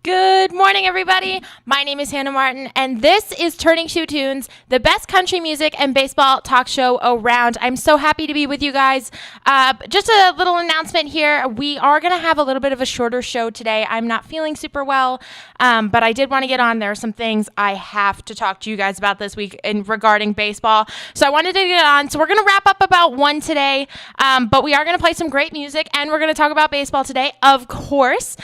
Good morning, everybody. My name is Hannah Martin, and this is Turning Shoe Tunes, the best country music and baseball talk show around. I'm so happy to be with you guys. Just a little announcement here. We are going to have a little bit of a shorter show today. I'm not feeling super well, but I did want to get on. There are some things I have to talk to you guys about this week regarding baseball. So I wanted to get on. So we're going to wrap up about 1 today, but we are going to play some great music, and we're going to talk about baseball today, of course.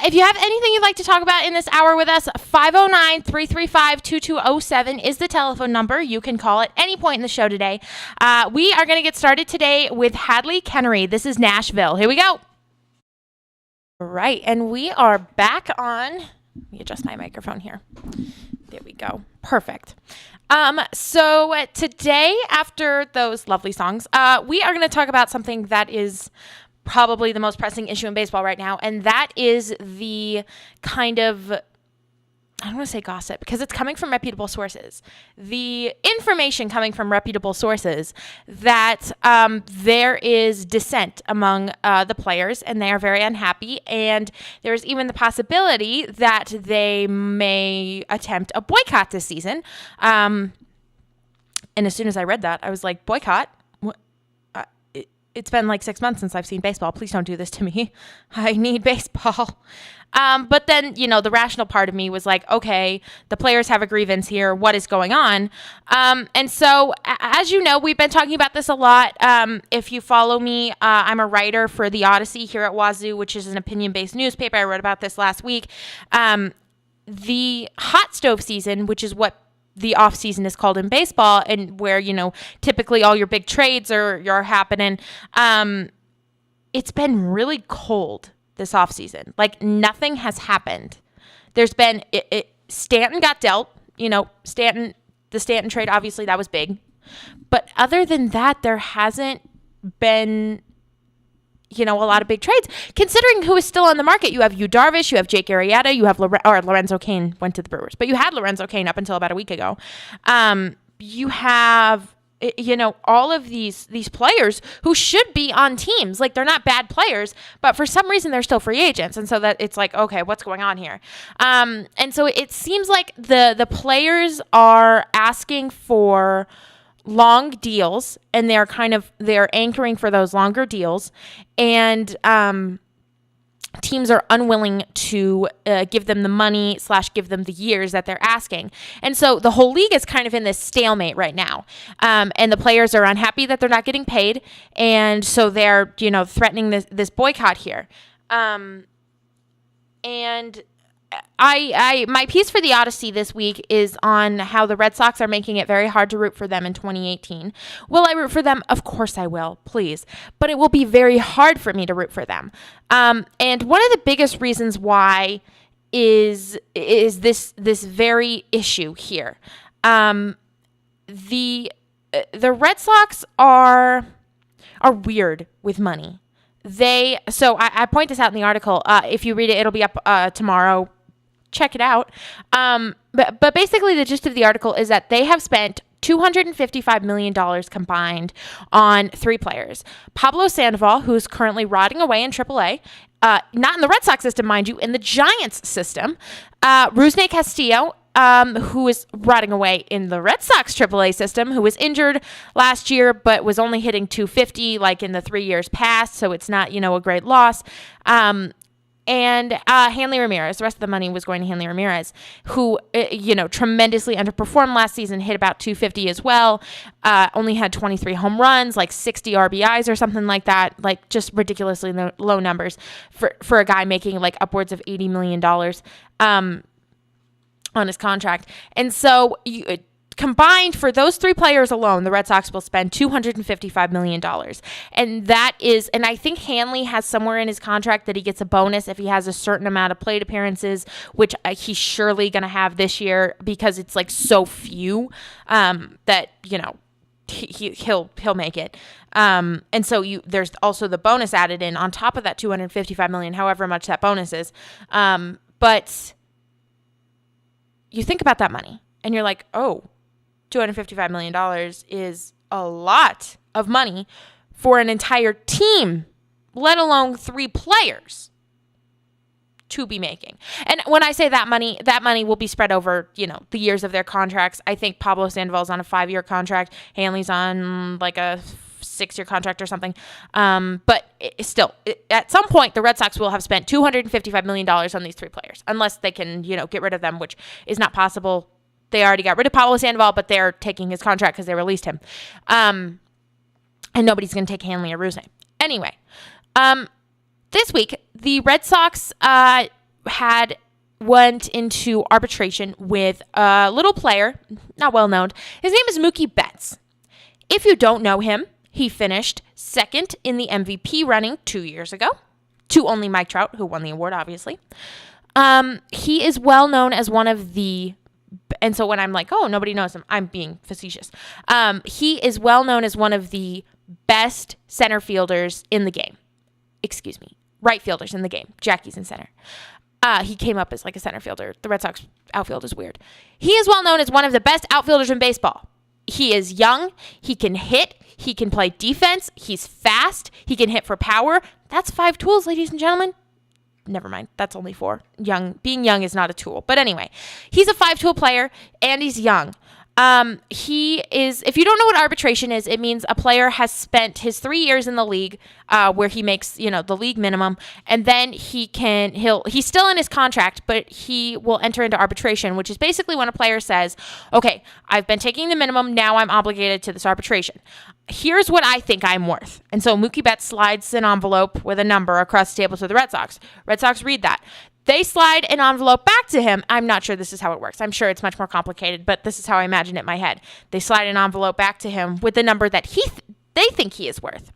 If you have anything you'd like to talk about in this hour with us, 509-335-2207 is the telephone number. You can call at any point in the show today. We are going to get started today with Hadley Kennery. This is Nashville. Here we go. All right, and we are back on. Let me adjust my microphone here. There we go. Perfect. So today, after those lovely songs, we are going to talk about something that is probably the most pressing issue in baseball right now, and that is the kind of, I don't want to say gossip, because it's coming from reputable sources. The information coming from reputable sources that there is dissent among the players, and they are very unhappy, and there's even the possibility that they may attempt a boycott this season. And as soon as I read that, I was like, boycott? It's been like 6 months since I've seen baseball. Please don't do this to me. I need baseball. But then, the rational part of me was like, okay, the players have a grievance here. What is going on? And so, as you know, we've been talking about this a lot. If you follow me, I'm a writer for The Odyssey here at Wazoo, which is an opinion-based newspaper. I wrote about this last week. The hot stove season, which is what the off season is called in baseball, and where, typically all your big trades are happening. It's been really cold this off season. Like, nothing has happened. There's been, Stanton got dealt, the Stanton trade, obviously that was big. But other than that, there hasn't been, a lot of big trades. Considering who is still on the market, you have Yu Darvish, you have Jake Arrieta, you have Lorenzo Cain went to the Brewers, but you had Lorenzo Cain up until about a week ago. You have, all of these players who should be on teams. Like, they're not bad players, but for some reason they're still free agents, and so that it's like, okay, what's going on here? And so it seems like the players are asking for long deals, and they're anchoring for those longer deals, and teams are unwilling to give them the money / give them the years that they're asking. And so the whole league is kind of in this stalemate right now. And the players are unhappy that they're not getting paid, and so they're threatening this boycott here. And my piece for The Odyssey this week is on how the Red Sox are making it very hard to root for them in 2018. Will I root for them? Of course I will, please. But it will be very hard for me to root for them. And one of the biggest reasons why is this very issue here. The Red Sox are weird with money. So I point this out in the article. If you read it, it'll be up tomorrow. Check it out. But basically the gist of the article is that they have spent $255 million combined on 3 players. Pablo Sandoval, who's currently rotting away in AAA, not in the Red Sox system, mind you, in the Giants system. Rusney Castillo, who is rotting away in the Red Sox AAA system, who was injured last year but was only hitting 250 like in the 3 years past, so it's not, a great loss. And Hanley Ramirez. The rest of the money was going to Hanley Ramirez, who, tremendously underperformed last season, hit about 250 as well, only had 23 home runs, like 60 RBIs or something like that, like just ridiculously low numbers for a guy making like upwards of $80 million on his contract. And so combined for those 3 players alone, the Red Sox will spend $255 million. And I think Hanley has somewhere in his contract that he gets a bonus if he has a certain amount of plate appearances, which he's surely going to have this year because it's like so few that, he'll make it. And so there's also the bonus added in on top of that $255 million, however much that bonus is. But you think about that money and you're like, oh, $255 million is a lot of money for an entire team, let alone 3 players. to be making. And when I say that money will be spread over, the years of their contracts. I think Pablo Sandoval's on a 5-year contract. Hanley's on like a 6-year contract or something. But at some point, the Red Sox will have spent $255 million on these 3 players, unless they can, get rid of them, which is not possible. They already got rid of Pablo Sandoval, but they're taking his contract because they released him. And nobody's going to take Hanley or Rusney. Anyway, this week, the Red Sox went into arbitration with a little player, not well known. His name is Mookie Betts. If you don't know him, he finished second in the MVP running 2 years ago, to only Mike Trout, who won the award, obviously. He is well known as one of the, and so when I'm like, oh, nobody knows him, I'm being facetious. He is well known as one of the best center fielders in the game. Excuse me, right fielders in the game. Jackie's in center. He came up as like a center fielder. The Red Sox outfield is weird. He is well known as one of the best outfielders in baseball. He is young. He can hit. He can play defense. He's fast. He can hit for power. That's 5 tools, ladies and gentlemen. Never mind. That's only 4. Being young is not a tool. But anyway, he's a 5-tool player and he's young. He is, if you don't know what arbitration is, it means a player has spent his 3 years in the league, where he makes, the league minimum, and then he's still in his contract, but he will enter into arbitration, which is basically when a player says, okay, I've been taking the minimum, now I'm obligated to this arbitration. Here's what I think I'm worth. And so Mookie Betts slides an envelope with a number across the table to the Red Sox. Red Sox read that. They slide an envelope back to him. I'm not sure this is how it works. I'm sure it's much more complicated, but this is how I imagine it in my head. They slide an envelope back to him with the number that they think he is worth.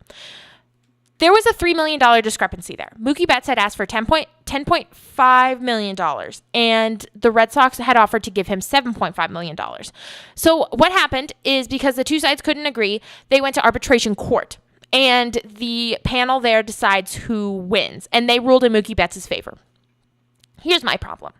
There was a $3 million discrepancy there. Mookie Betts had asked for $10.5 million, and the Red Sox had offered to give him $7.5 million. So what happened is, because the two sides couldn't agree, they went to arbitration court, and the panel there decides who wins, and they ruled in Mookie Betts' favor. Here's my problem.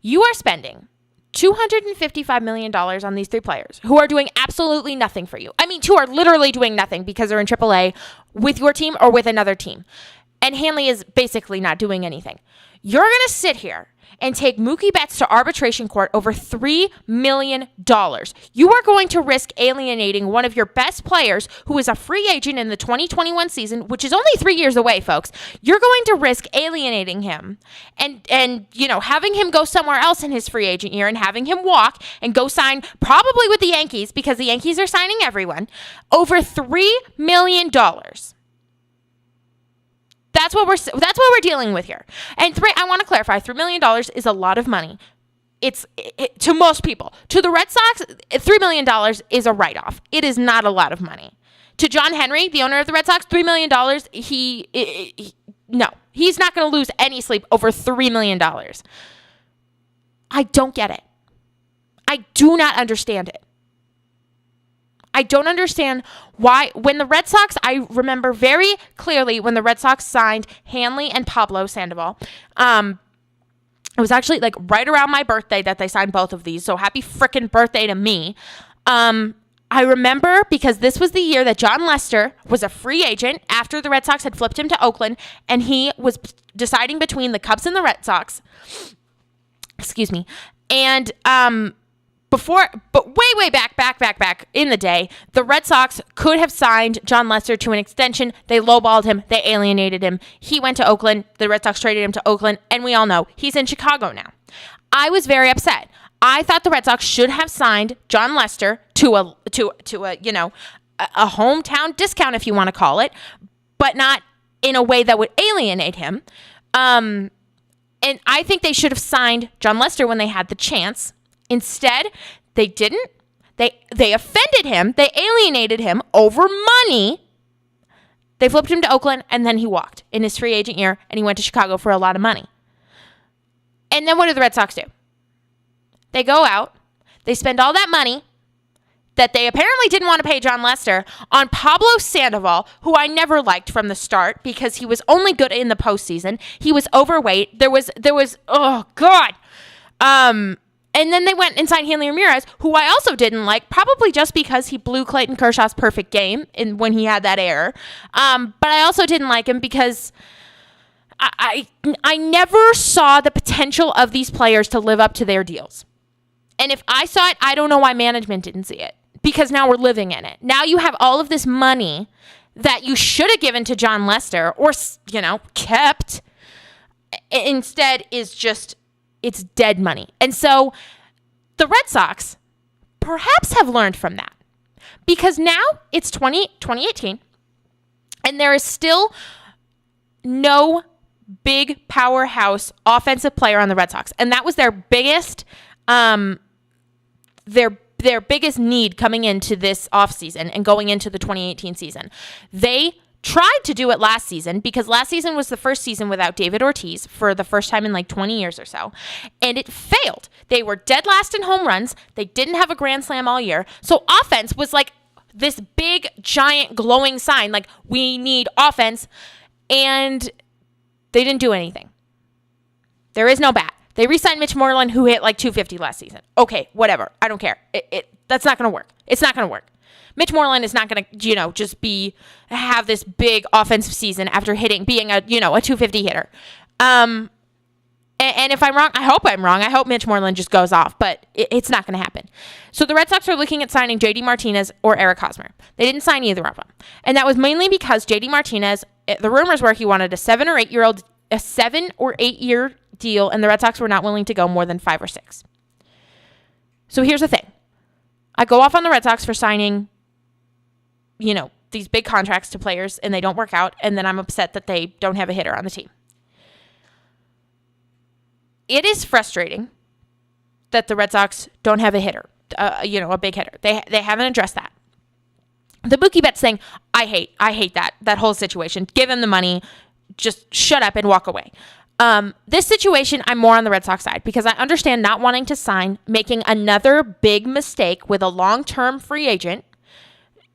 You are spending $255 million on these 3 players who are doing absolutely nothing for you. I mean, 2 are literally doing nothing because they're in AAA with your team or with another team. And Hanley is basically not doing anything. You're going to sit here and take Mookie Betts to arbitration court over $3 million. You are going to risk alienating one of your best players who is a free agent in the 2021 season, which is only 3 years away, folks. You're going to risk alienating him and having him go somewhere else in his free agent year and having him walk and go sign probably with the Yankees, because the Yankees are signing everyone, over $3 million. That's what we're dealing with here. And I want to clarify, $3 million is a lot of money. It's to most people. To the Red Sox, $3 million is a write-off. It is not a lot of money. To John Henry, the owner of the Red Sox, $3 million, he's not going to lose any sleep over $3 million. I don't get it. I do not understand it. I don't understand why, when the Red Sox, I remember very clearly when the Red Sox signed Hanley and Pablo Sandoval. It was actually like right around my birthday that they signed both of these. So happy frickin' birthday to me. I remember because this was the year that John Lester was a free agent after the Red Sox had flipped him to Oakland, and he was deciding between the Cubs and the Red Sox. Excuse me. And, way back in the day, the Red Sox could have signed John Lester to an extension. They lowballed him. They alienated him. He went to Oakland. The Red Sox traded him to Oakland, and we all know he's in Chicago now. I was very upset. I thought the Red Sox should have signed John Lester to a hometown discount, if you want to call it, but not in a way that would alienate him. And I think they should have signed John Lester when they had the chance. Instead, they didn't. They offended him. They alienated him over money. They flipped him to Oakland, and then he walked in his free agent year, and he went to Chicago for a lot of money. And then what do the Red Sox do? They go out. They spend all that money that they apparently didn't want to pay John Lester on Pablo Sandoval, who I never liked from the start because he was only good in the postseason. He was overweight. There was, oh God. And then they went and signed Hanley Ramirez, who I also didn't like, probably just because he blew Clayton Kershaw's perfect game when he had that error. But I also didn't like him because I never saw the potential of these players to live up to their deals. And if I saw it, I don't know why management didn't see it, because now we're living in it. Now you have all of this money that you should have given to John Lester or, kept. Instead is just, it's dead money. And so the Red Sox perhaps have learned from that, because now it's 2018 and there is still no big powerhouse offensive player on the Red Sox. And that was their biggest, their biggest need coming into this offseason and going into the 2018 season. They tried to do it last season, because last season was the first season without David Ortiz for the first time in like 20 years or so. And it failed. They were dead last in home runs. They didn't have a grand slam all year. So offense was like this big, giant, glowing sign, like, we need offense. And they didn't do anything. There is no bat. They re-signed Mitch Moreland, who hit like 250 last season. Okay, whatever. I don't care. That's not going to work. It's not going to work. Mitch Moreland is not going to, just have this big offensive season after being a 250 hitter. And if I'm wrong, I hope I'm wrong. I hope Mitch Moreland just goes off, but it's not going to happen. So the Red Sox are looking at signing JD Martinez or Eric Hosmer. They didn't sign either of them. And that was mainly because JD Martinez, the rumors were he wanted a 7 or 8 year deal, and the Red Sox were not willing to go more than 5 or 6. So here's the thing. I go off on the Red Sox for signing, these big contracts to players, and they don't work out, and then I'm upset that they don't have a hitter on the team. It is frustrating that the Red Sox don't have a hitter, a big hitter. They haven't addressed that. The Mookie Betts thing, I hate that whole situation. Give him the money, just shut up and walk away. This situation, I'm more on the Red Sox side, because I understand not wanting to sign, making another big mistake with a long-term free agent,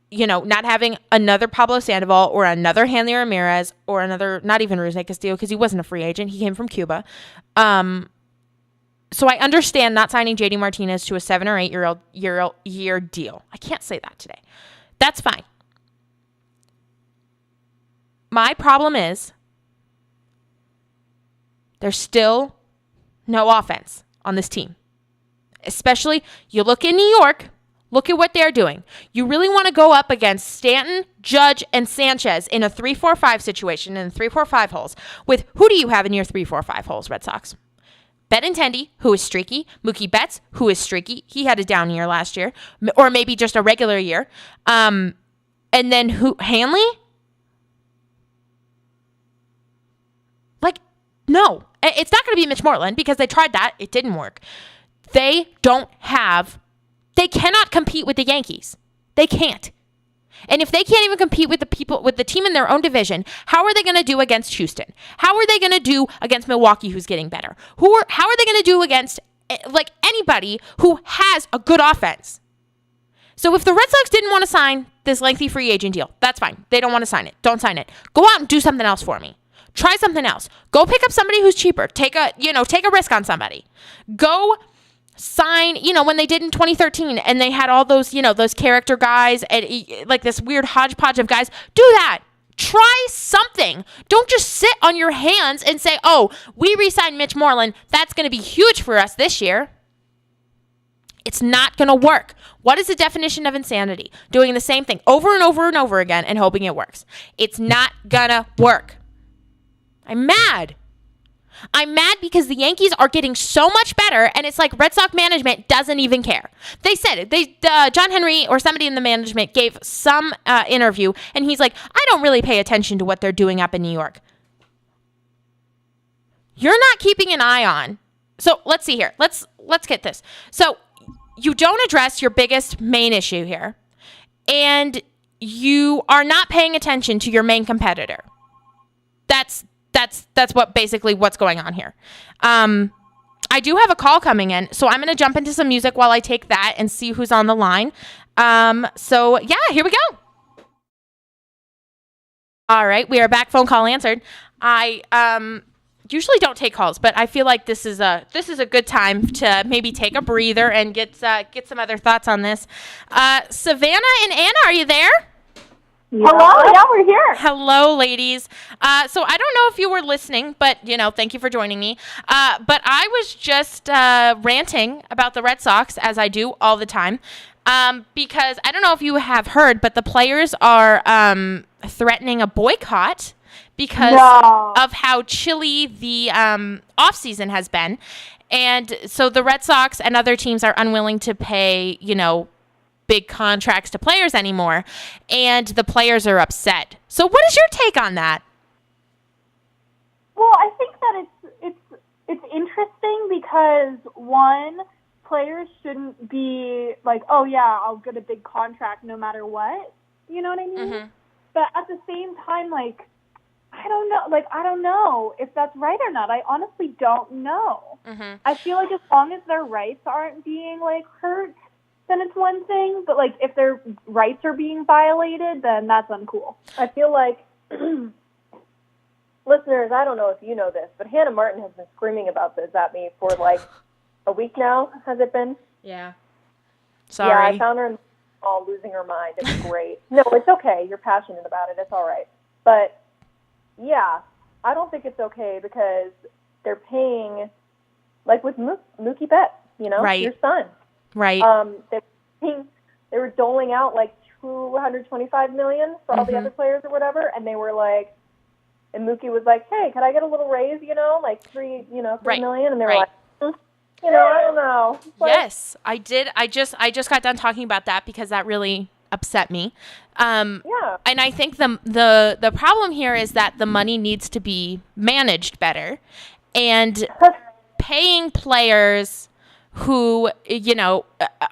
not having another Pablo Sandoval or another Hanley Ramirez or another, not even Rusney Castillo, because he wasn't a free agent. He came from Cuba. So I understand not signing JD Martinez to a 7 or 8 year deal. I can't say that today. That's fine. My problem is there's still no offense on this team. Especially, you look in New York, look at what they're doing. You really want to go up against Stanton, Judge, and Sanchez in a 3-4-5 situation, in 3-4-5 holes. With who do you have in your 3-4-5 holes, Red Sox? Benintendi, who is streaky. Mookie Betts, who is streaky. He had a down year last year, or maybe just a regular year. And then Hanley? No, it's not going to be Mitch Moreland, because they tried that. It didn't work. They cannot compete with the Yankees. They can't. And if they can't even compete with the team in their own division, how are they going to do against Houston? How are they going to do against Milwaukee, who's getting better? How are they going to do against anybody who has a good offense? So if the Red Sox didn't want to sign this lengthy free agent deal, that's fine. They don't want to sign it. Don't sign it. Go out and do something else for me. Try something else. Go pick up somebody who's cheaper. Take a risk on somebody. Go sign, when they did in 2013 and they had all those, those character guys and like this weird hodgepodge of guys. Do that. Try something. Don't just sit on your hands and say, oh, we re-signed Mitch Moreland. That's going to be huge for us this year. It's not going to work. What is the definition of insanity? Doing the same thing over and over and over again and hoping it works. It's not going to work. I'm mad. I'm mad because the Yankees are getting so much better, and it's like Red Sox management doesn't even care. They said it. John Henry or somebody in the management gave some interview, and he's like, I don't really pay attention to what they're doing up in New York. You're not keeping an eye on. So let's see here. Let's get this. So you don't address your biggest main issue here, and you are not paying attention to your main competitor. That's what's going on here. I do have a call coming in, so I'm going to jump into some music while I take that and see who's on the line. So yeah, here we go. All right, we are back. Phone call answered. I usually don't take calls, but I feel like this is a good time to maybe take a breather and get some other thoughts on this. Savannah and Anna, are you there? Yeah. Hello, yeah, we're here. Hello, ladies. So I don't know if you were listening, but, thank you for joining me. But I was just ranting about the Red Sox, as I do all the time, because I don't know if you have heard, but the players are threatening a boycott because of how chilly the offseason has been. And so the Red Sox and other teams are unwilling to pay, big contracts to players anymore, and the players are upset. So what is your take on that? Well, I think that it's interesting because, one, players shouldn't be like, oh yeah, I'll get a big contract no matter what. You know what I mean? Mm-hmm. But at the same time, I don't know if that's right or not. I honestly don't know. Mm-hmm. I feel like as long as their rights aren't being hurt, then it's one thing. But if their rights are being violated, then that's uncool. I feel like, listeners, I don't know if you know this, but Hannah Martin has been screaming about this at me for a week now. Has it been? Yeah. Sorry. Yeah, I found her all losing her mind. It's great. No, it's okay. You're passionate about it. It's all right. But yeah, I don't think it's okay because they're paying, with Mookie Betts, Right. your son. Right. They were doling out $225 million for all the other players or whatever, and they were and Mookie was like, "Hey, can I get a little raise? $3 million?" And they were Right. I don't know. Yes, I did. I just got done talking about that because that really upset me. Yeah. And I think the problem here is that the money needs to be managed better, and paying players who,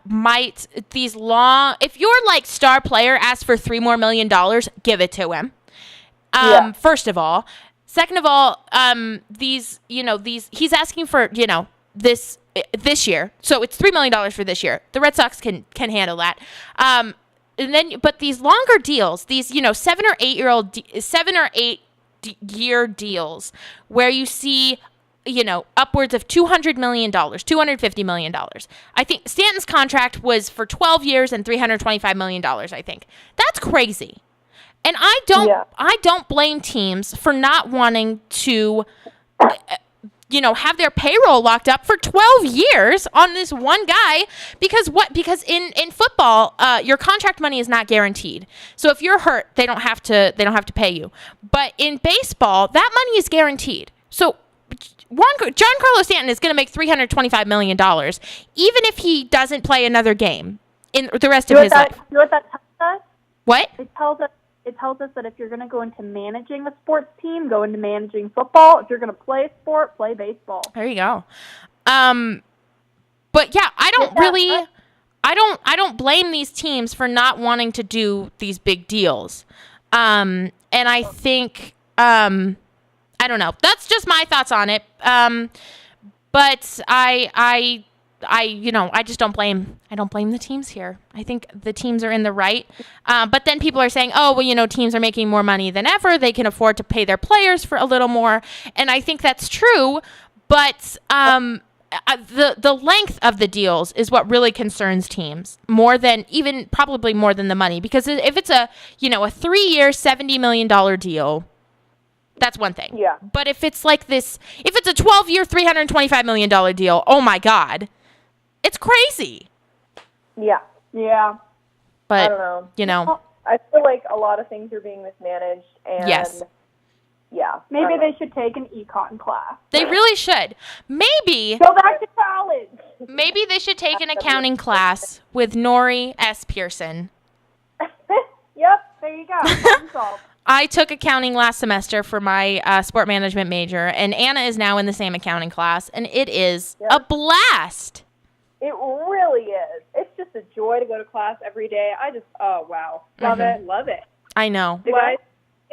might if your star player asks for $3 more million, give it to him. First of all. Second of all, he's asking for, this year. So it's $3 million for this year. The Red Sox can handle that. But these longer deals, these, 7 or 8 year deals where you see, upwards of $200 million, $250 million. I think Stanton's contract was for 12 years and $325 million, I think. That's crazy. And I don't blame teams for not wanting to, have their payroll locked up for 12 years on this one guy because in football, your contract money is not guaranteed. So if you're hurt, they don't have to pay you. But in baseball, that money is guaranteed. So Giancarlo Stanton is going to make $325 million, even if he doesn't play another game in the rest of his life. You know what that tells us? What? It tells us that if you're going to go into managing a sports team, go into managing football. If you're going to play a sport, play baseball. There you go. But yeah, I don't blame these teams for not wanting to do these big deals. And I think, I don't know. That's just my thoughts on it. But I just don't blame the teams here. I think the teams are in the right. But then people are saying, oh, well, teams are making more money than ever. They can afford to pay their players for a little more. And I think that's true. But the length of the deals is what really concerns teams probably more than the money. Because if it's a 3-year, $70 million deal, that's one thing. Yeah. But if it's if it's a 12-year, $325 million deal, oh my God, it's crazy. Yeah. Yeah. But, I don't know. I feel like a lot of things are being mismanaged. And yes. Yeah. Maybe they should take an econ class. They really should. Maybe. Go back to college. Maybe they should take an accounting class with Nori S. Pearson. Yep. There you go. Problem solved. I took accounting last semester for my sport management major, and Anna is now in the same accounting class, and it is a blast. It really is. It's just a joy to go to class every day. Oh, wow. Love it. Love it. I know.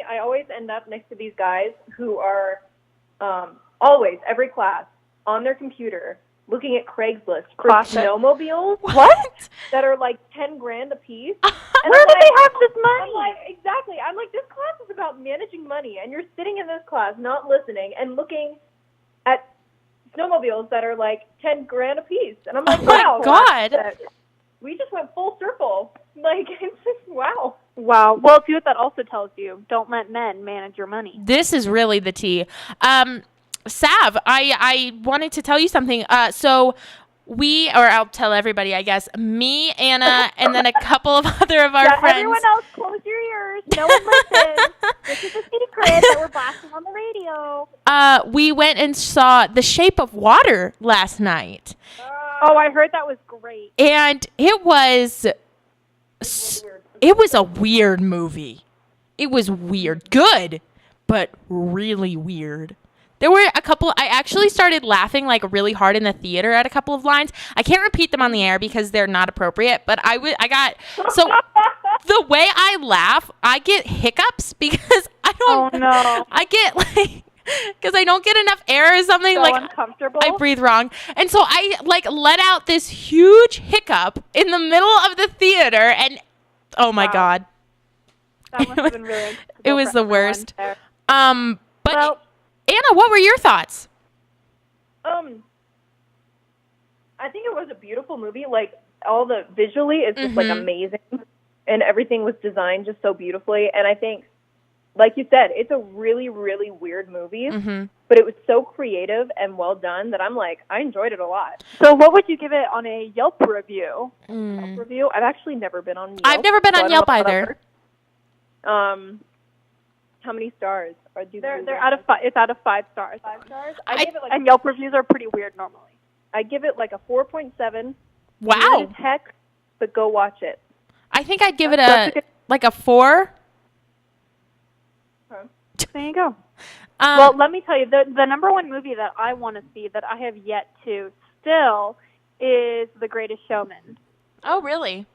I always end up next to these guys who are always, every class, on their computer, looking at Craigslist for snowmobiles. What? That are $10,000 a piece. Where do they have this money? Exactly. I'm like, this class is about managing money, and you're sitting in this class not listening and looking at snowmobiles that are $10,000 a piece. And I'm like, oh my wow. God. We just went full circle. It's just, wow. Wow. Well, see what that also tells you. Don't let men manage your money. This is really the tea. Sav, I wanted to tell you something. So I'll tell everybody, I guess, me, Anna, and then a couple of other of our friends. Everyone else, close your ears. No one listens. This is a secret that we're blasting on the radio. We went and saw The Shape of Water last night. Oh, I heard that was great. And it was a weird movie. It was weird. Good, but really weird. There were a couple, I actually started laughing like really hard in the theater at a couple of lines. I can't repeat them on the air because they're not appropriate, but so the way I laugh, I get hiccups because because I don't get enough air or something. So like uncomfortable. I breathe wrong. And so I like let out this huge hiccup in the middle of the theater and oh my God. That must have been really uncomfortable. It was for the everyone worst. there. But Well, Anna, what were your thoughts? I think it was a beautiful movie. Like, all the visually, it's just, like, amazing. And everything was designed just so beautifully. And I think, like you said, it's a really, really weird movie. But it was so creative and well done that I'm like, I enjoyed it a lot. so what would you give it on a Yelp review? Yelp review? I've actually never been on Yelp. I've never been so on I don't Yelp know how that either. works. How many stars? They're out of five. It's out of 5 stars. 5 stars? I- give it, like, And Yelp reviews are pretty weird normally. I give it like a 4.7. Wow. Weird as heck, but go watch it. I think I'd give it That's a good- like a 4. There you go. Well, let me tell you, the number one movie that I want to see that I have yet to still is The Greatest Showman. Oh, really?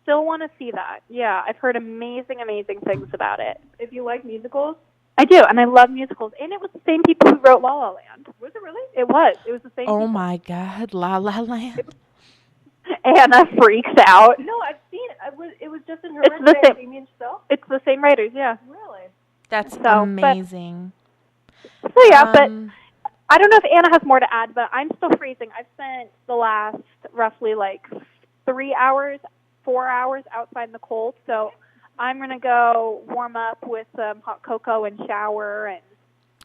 Still want to see that. Yeah, I've heard amazing, amazing things about it. If you like musicals. I do, and I love musicals. And it was the same people who wrote La La Land. Was it really? It was. It was the same Oh people. my God, La La Land. Anna freaks out. No, I've seen it. It was just in her It's the same. Damien Chazelle? It's the same writers, yeah. Really? That's but- amazing. So yeah, but Um, I don't know if Anna has more to add, but I'm still freezing. I've spent the last roughly like 3 hours, 4 hours outside in the cold, so I'm going to go warm up with some hot cocoa and shower and,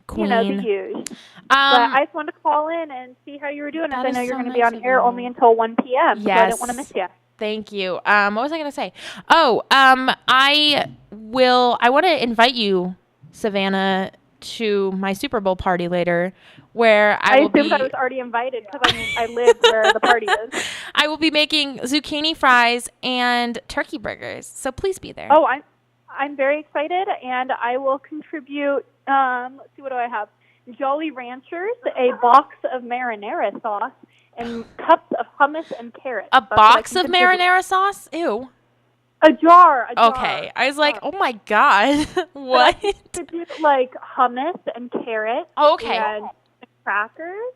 Queen. you know, the usual. But I just wanted to call in and see how you were doing, That as I is know you're so going to be nice on of air you. only until 1 p.m., so I Yes. didn't want to miss you. Thank you. What was I going to say? Oh, I want to invite you, Savannah, to my Super Bowl party later, where I will assumed be. I was already invited because I live where the party is. I will be making zucchini fries and turkey burgers. So please be there. Oh, I'm very excited, and I will contribute. Let's see, what do I have? Jolly Ranchers, a box of marinara sauce, and cups of hummus and carrots. A That's what I box can of contribute. marinara sauce? Ew. A jar. Okay. I was like, oh my God. What? To do like hummus and carrots. Okay. And crackers.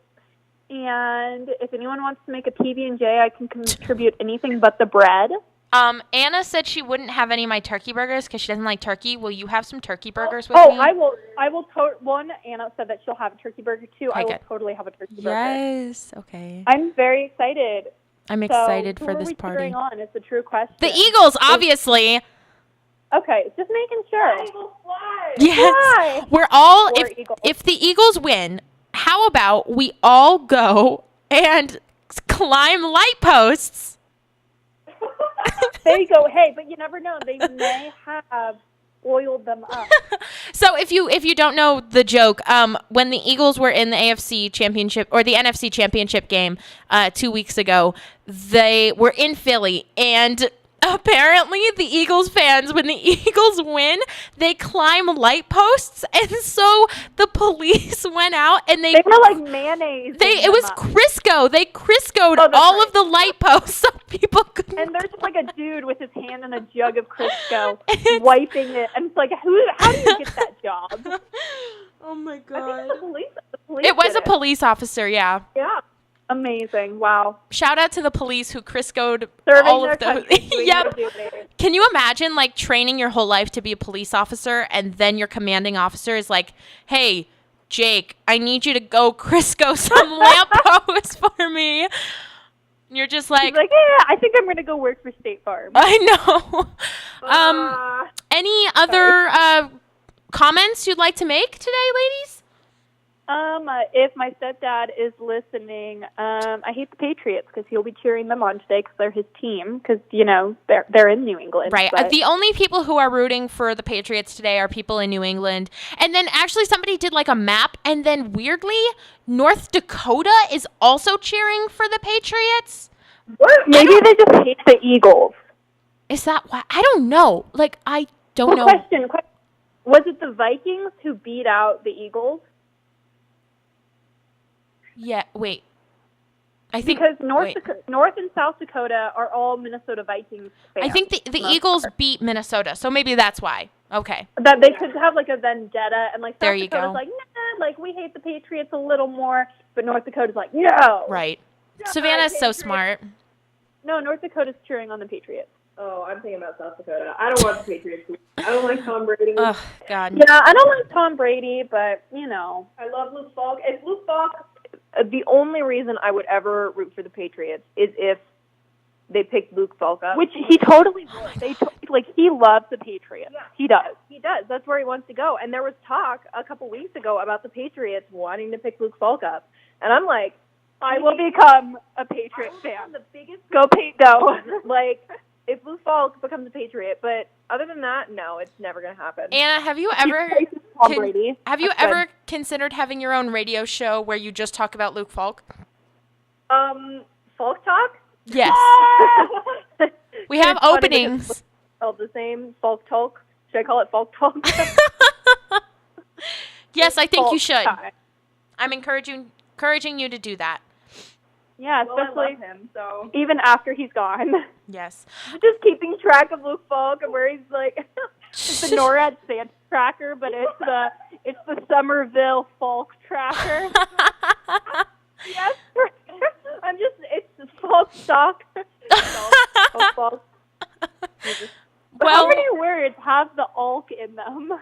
And if anyone wants to make a PB&J, I can contribute anything but the bread. Anna said she wouldn't have any of my turkey burgers because she doesn't like turkey. Will you have some turkey burgers with me? I will. One, Anna said that she'll have a turkey burger too. Okay, I will good. totally have a turkey burger. Yes. Okay. I'm very excited. I'm excited so for who this are we party. cheering on is the true question. The Eagles, obviously. Okay, just making sure. Yes. Fly. We're all Or Eagles. if the Eagles win, how about we all go and climb light posts? There you go. Hey, but you never know. They may have oiled them up. So if you don't know the joke, when the Eagles were in the AFC Championship or the NFC Championship game 2 weeks ago, they were in Philly, and apparently the Eagles fans, when the Eagles win, they climb light posts, and so the police went out and They were like mayonnaise. it was Crisco. They Crisco'd Oh, that's all right. of the light posts so people couldn't. And there's just like a dude with his hand in a jug of Crisco, It's- wiping it. And it's like, how do you get that job? Oh my I think God. it's the police It was did a police officer, yeah. Yeah. Amazing. Wow. Shout out to the police who Crisco'd Serving all their of those. country, doing Yep. their duty. Can you imagine like training your whole life to be a police officer and then your commanding officer is like, "Hey, Jake, I need you to go Crisco some lampposts for me." You're just She's like, like, yeah, I think I'm going to go work for State Farm. I know. Uh, Any other comments you'd like to make today, ladies? If my stepdad is listening, I hate the Patriots because he'll be cheering them on today because they're his team because, you know, they're in New England. Right. But The only people who are rooting for the Patriots today are people in New England. And then actually somebody did like a map, and then weirdly, North Dakota is also cheering for the Patriots. maybe they just hate the Eagles. Is that why? I don't know. Like, I don't know. Question. Was it the Vikings who beat out the Eagles? Yeah, wait. I think Because North wait. North and South Dakota are all Minnesota Vikings fans. I think the Eagles beat Minnesota, so maybe that's why. Okay. that they could have like a vendetta, and like There South you Dakota's go. like, nah, like we hate the Patriots a little more, but North Dakota's like, no. Right. Savannah's so smart. No, North Dakota's cheering on the Patriots. oh, I'm thinking about South Dakota. I don't want the Patriots. I don't like Tom Brady. Oh, God. Yeah, I don't like Tom Brady, but you know, I love Luke Falk. If Luke Falk, the only reason I would ever root for the Patriots is if they picked Luke Falk up. which he totally would. Like he loves the Patriots. Yeah. He does. He does. That's where he wants to go. And there was talk a couple weeks ago about the Patriots wanting to pick Luke Falk up. And I'm like, I will become a Patriot fan. the biggest Go Pate, go. like if Luke Falk becomes a Patriot, but other than that, no, it's never gonna happen. Anna, have you ever Tom Brady. have you That's good. ever considered having your own radio show where you just talk about Luke Falk? Falk Talk? Yes. We have It's funny because openings. it's spelled the same. Falk Talk. Should I call it Falk Talk? Yes, I think you Falk should. time. I'm encouraging you to do that. Yeah, well, I especially love him, so even after he's gone. Yes. just keeping track of Luke Falk and where he's like. It's the NORAD Santa tracker, but it's the Somerville Falk tracker. Yes, I'm just. It's Falk stock. Falk. But Well- how many words have the "alk" in them?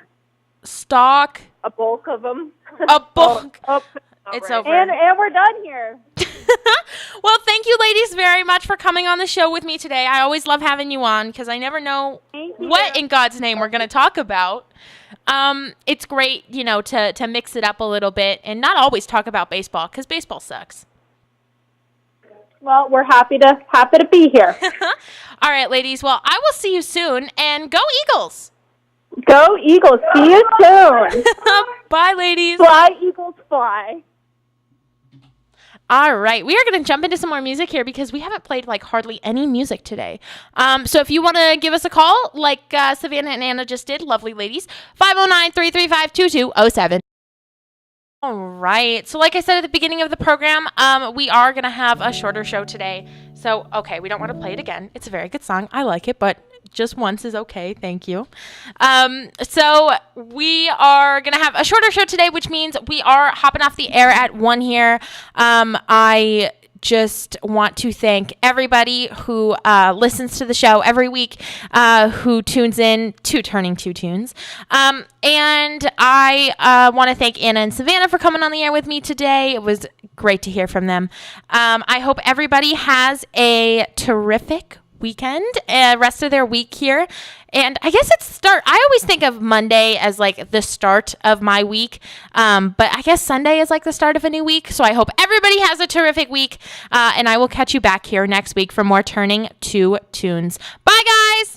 Stock A bulk of them. a book. Oh, It's right. over. and we're done here. Well, thank you, ladies, very much for coming on the show with me today. I always love having you on because I never know Thank you. what in God's name we're going to talk about. It's great, you know, to mix it up a little bit and not always talk about baseball because baseball sucks. Well, we're happy to be here. All right, ladies. Well, I will see you soon, and go Eagles. Go Eagles! See you soon. Bye, ladies. Fly Eagles, fly. All right, we are going to jump into some more music here because we haven't played like hardly any music today. So if you want to give us a call, like Savannah and Anna just did, lovely ladies, 509-335-2207. All right, so like I said at the beginning of the program, we are going to have a shorter show today. So, okay, we don't want to play it again. It's a very good song. I like it, but just once is okay. Thank you. So we are going to have a shorter show today, which means we are hopping off the air at 1 here. I just want to thank everybody who listens to the show every week, who tunes in to Turning Two Tunes. And I want to thank Anna and Savannah for coming on the air with me today. It was great to hear from them. I hope everybody has a terrific weekend, rest of their week here. And I guess it's I always think of Monday as like the start of my week. But I guess Sunday is like the start of a new week. So I hope everybody has a terrific week. And I will catch you back here next week for more Turning Two Tunes. Bye, guys.